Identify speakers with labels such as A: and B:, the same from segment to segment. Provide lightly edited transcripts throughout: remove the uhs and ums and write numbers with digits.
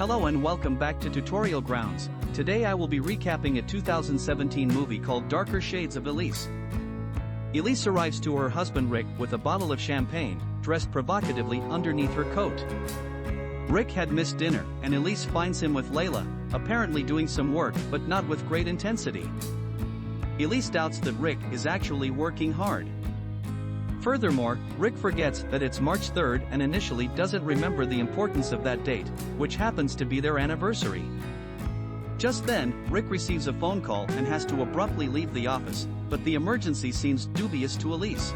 A: Hello and welcome back to Tutorial Grounds. Today I will be recapping a 2017 movie called Darker Shades of Elise. Elise arrives to her husband Rick with a bottle of champagne, dressed provocatively underneath her coat. Rick had missed dinner, and Elise finds him with Layla, apparently doing some work but not with great intensity. Elise doubts that Rick is actually working hard. Furthermore, Rick forgets that it's March 3rd and initially doesn't remember the importance of that date, which happens to be their anniversary. Just then, Rick receives a phone call and has to abruptly leave the office, but the emergency seems dubious to Elise.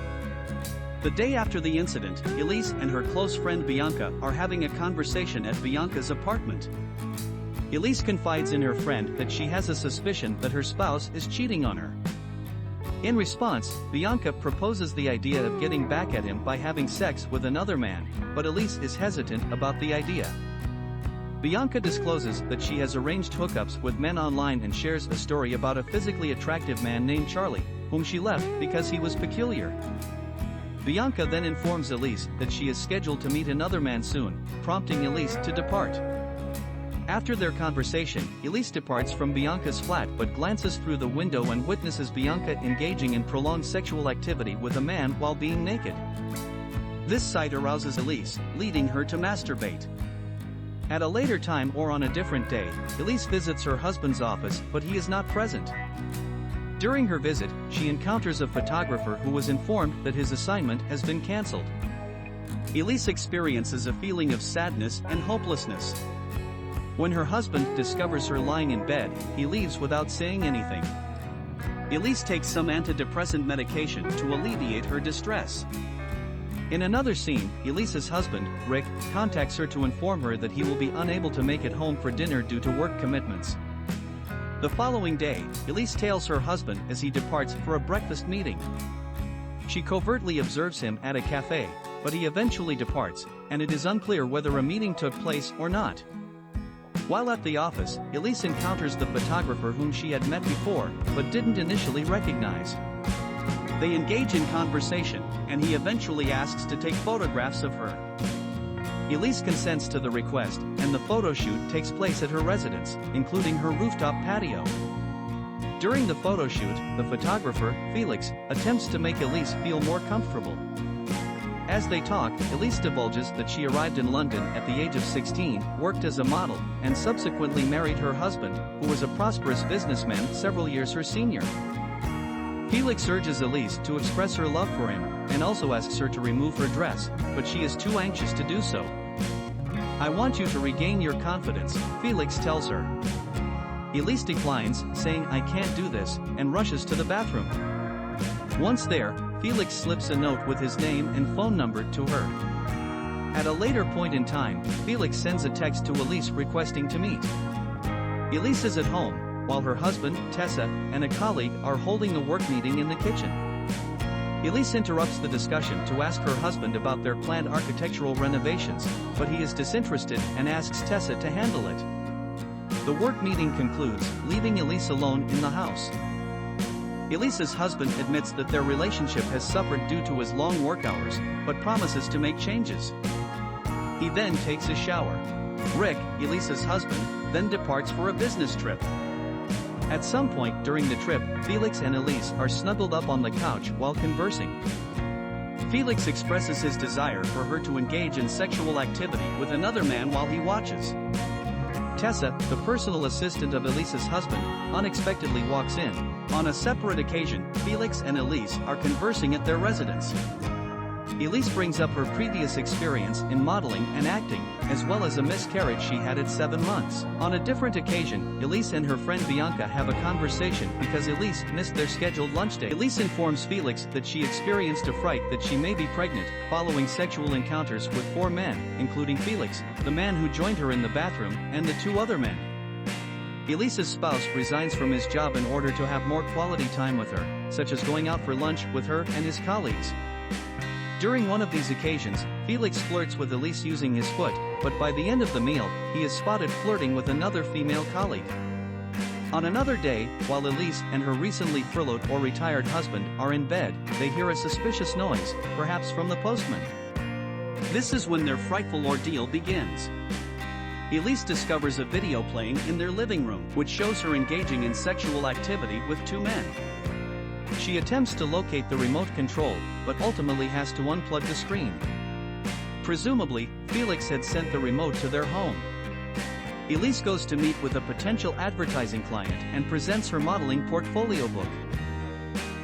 A: The day after the incident, Elise and her close friend Bianca are having a conversation at Bianca's apartment. Elise confides in her friend that she has a suspicion that her spouse is cheating on her. In response, Bianca proposes the idea of getting back at him by having sex with another man, but Elise is hesitant about the idea. Bianca discloses that she has arranged hookups with men online and shares a story about a physically attractive man named Charlie, whom she left because he was peculiar. Bianca then informs Elise that she is scheduled to meet another man soon, prompting Elise to depart. After their conversation, Elise departs from Bianca's flat but glances through the window and witnesses Bianca engaging in prolonged sexual activity with a man while being naked. This sight arouses Elise, leading her to masturbate. At a later time or on a different day, Elise visits her husband's office but he is not present. During her visit, she encounters a photographer who was informed that his assignment has been cancelled. Elise experiences a feeling of sadness and hopelessness. When her husband discovers her lying in bed, he leaves without saying anything. Elise takes some antidepressant medication to alleviate her distress. In another scene, Elise's husband, Rick, contacts her to inform her that he will be unable to make it home for dinner due to work commitments. The following day, Elise tails her husband as he departs for a breakfast meeting. She covertly observes him at a cafe, but he eventually departs, and it is unclear whether a meeting took place or not. While at the office, Elise encounters the photographer whom she had met before, but didn't initially recognize. They engage in conversation, and he eventually asks to take photographs of her. Elise consents to the request, and the photo shoot takes place at her residence, including her rooftop patio. During the photo shoot, the photographer, Felix, attempts to make Elise feel more comfortable. As they talk, Elise divulges that she arrived in London at the age of 16, worked as a model, and subsequently married her husband, who was a prosperous businessman several years her senior. Felix urges Elise to express her love for him, and also asks her to remove her dress, but she is too anxious to do so. "I want you to regain your confidence," Felix tells her. Elise declines, saying "I can't do this," and rushes to the bathroom. Once there, Felix slips a note with his name and phone number to her. At a later point in time, Felix sends a text to Elise requesting to meet. Elise is at home, while her husband, Tessa, and a colleague are holding a work meeting in the kitchen. Elise interrupts the discussion to ask her husband about their planned architectural renovations, but he is disinterested and asks Tessa to handle it. The work meeting concludes, leaving Elise alone in the house. Elise's husband admits that their relationship has suffered due to his long work hours, but promises to make changes. He then takes a shower. Rick, Elise's husband, then departs for a business trip. At some point during the trip, Felix and Elise are snuggled up on the couch while conversing. Felix expresses his desire for her to engage in sexual activity with another man while he watches. Tessa, the personal assistant of Elise's husband, unexpectedly walks in. On a separate occasion, Felix and Elise are conversing at their residence. Elise brings up her previous experience in modeling and acting, as well as a miscarriage she had at 7 months. On a different occasion, Elise and her friend Bianca have a conversation because Elise missed their scheduled lunch date. Elise informs Felix that she experienced a fright that she may be pregnant, following sexual encounters with 4 men, including Felix, the man who joined her in the bathroom, and the 2 other men. Elise's spouse resigns from his job in order to have more quality time with her, such as going out for lunch with her and his colleagues. During one of these occasions, Felix flirts with Elise using his foot, but by the end of the meal, he is spotted flirting with another female colleague. On another day, while Elise and her recently furloughed or retired husband are in bed, they hear a suspicious noise, perhaps from the postman. This is when their frightful ordeal begins. Elise discovers a video playing in their living room, which shows her engaging in sexual activity with two men. She attempts to locate the remote control, but ultimately has to unplug the screen. Presumably, Felix had sent the remote to their home. Elise goes to meet with a potential advertising client and presents her modeling portfolio book.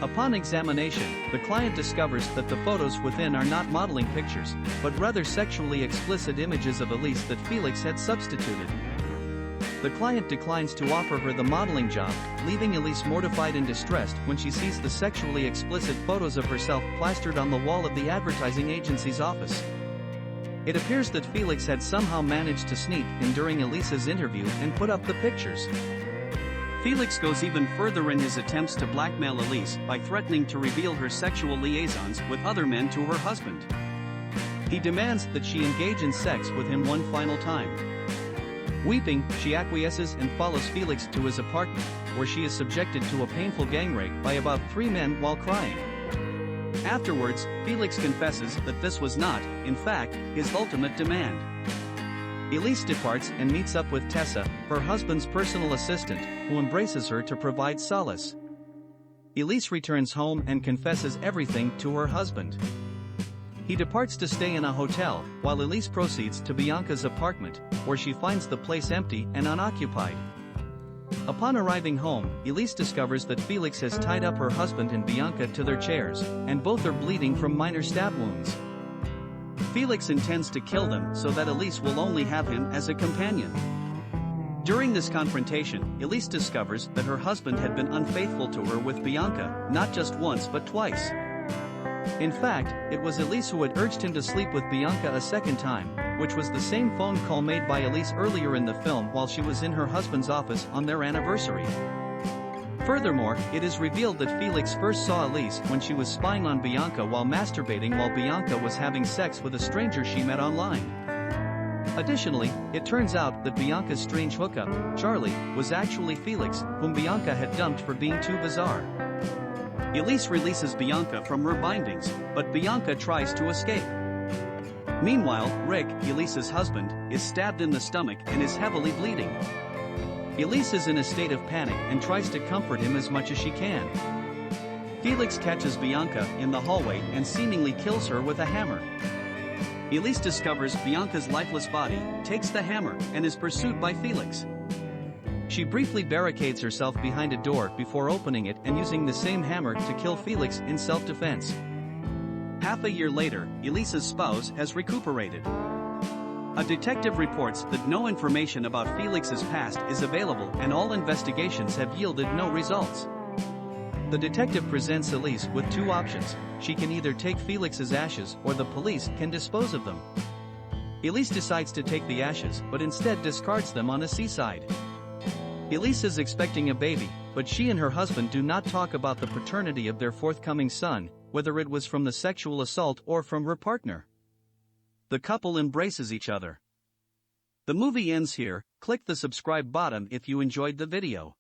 A: Upon examination, the client discovers that the photos within are not modeling pictures, but rather sexually explicit images of Elise that Felix had substituted. The client declines to offer her the modeling job, leaving Elise mortified and distressed when she sees the sexually explicit photos of herself plastered on the wall of the advertising agency's office. It appears that Felix had somehow managed to sneak in during Elise's interview and put up the pictures. Felix goes even further in his attempts to blackmail Elise by threatening to reveal her sexual liaisons with other men to her husband. He demands that she engage in sex with him one final time. Weeping, she acquiesces and follows Felix to his apartment, where she is subjected to a painful gang rape by about 3 men while crying. Afterwards, Felix confesses that this was not, in fact, his ultimate demand. Elise departs and meets up with Tessa, her husband's personal assistant, who embraces her to provide solace. Elise returns home and confesses everything to her husband. He departs to stay in a hotel, while Elise proceeds to Bianca's apartment, where she finds the place empty and unoccupied. Upon arriving home, Elise discovers that Felix has tied up her husband and Bianca to their chairs, and both are bleeding from minor stab wounds. Felix intends to kill them so that Elise will only have him as a companion. During this confrontation, Elise discovers that her husband had been unfaithful to her with Bianca, not just once but twice. In fact, it was Elise who had urged him to sleep with Bianca a second time, which was the same phone call made by Elise earlier in the film while she was in her husband's office on their anniversary. Furthermore, it is revealed that Felix first saw Elise when she was spying on Bianca while masturbating while Bianca was having sex with a stranger she met online. Additionally, it turns out that Bianca's strange hookup, Charlie, was actually Felix, whom Bianca had dumped for being too bizarre. Elise releases Bianca from her bindings, but Bianca tries to escape. Meanwhile, Rick, Elise's husband, is stabbed in the stomach and is heavily bleeding. Elise is in a state of panic and tries to comfort him as much as she can. Felix catches Bianca in the hallway and seemingly kills her with a hammer. Elise discovers Bianca's lifeless body, takes the hammer, and is pursued by Felix. She briefly barricades herself behind a door before opening it and using the same hammer to kill Felix in self-defense. Half a year later, Elise's spouse has recuperated. A detective reports that no information about Felix's past is available and all investigations have yielded no results. The detective presents Elise with 2 options: she can either take Felix's ashes or the police can dispose of them. Elise decides to take the ashes but instead discards them on a seaside. Elise is expecting a baby, but she and her husband do not talk about the paternity of their forthcoming son, whether it was from the sexual assault or from her partner. The couple embraces each other. The movie ends here. Click the subscribe button if you enjoyed the video.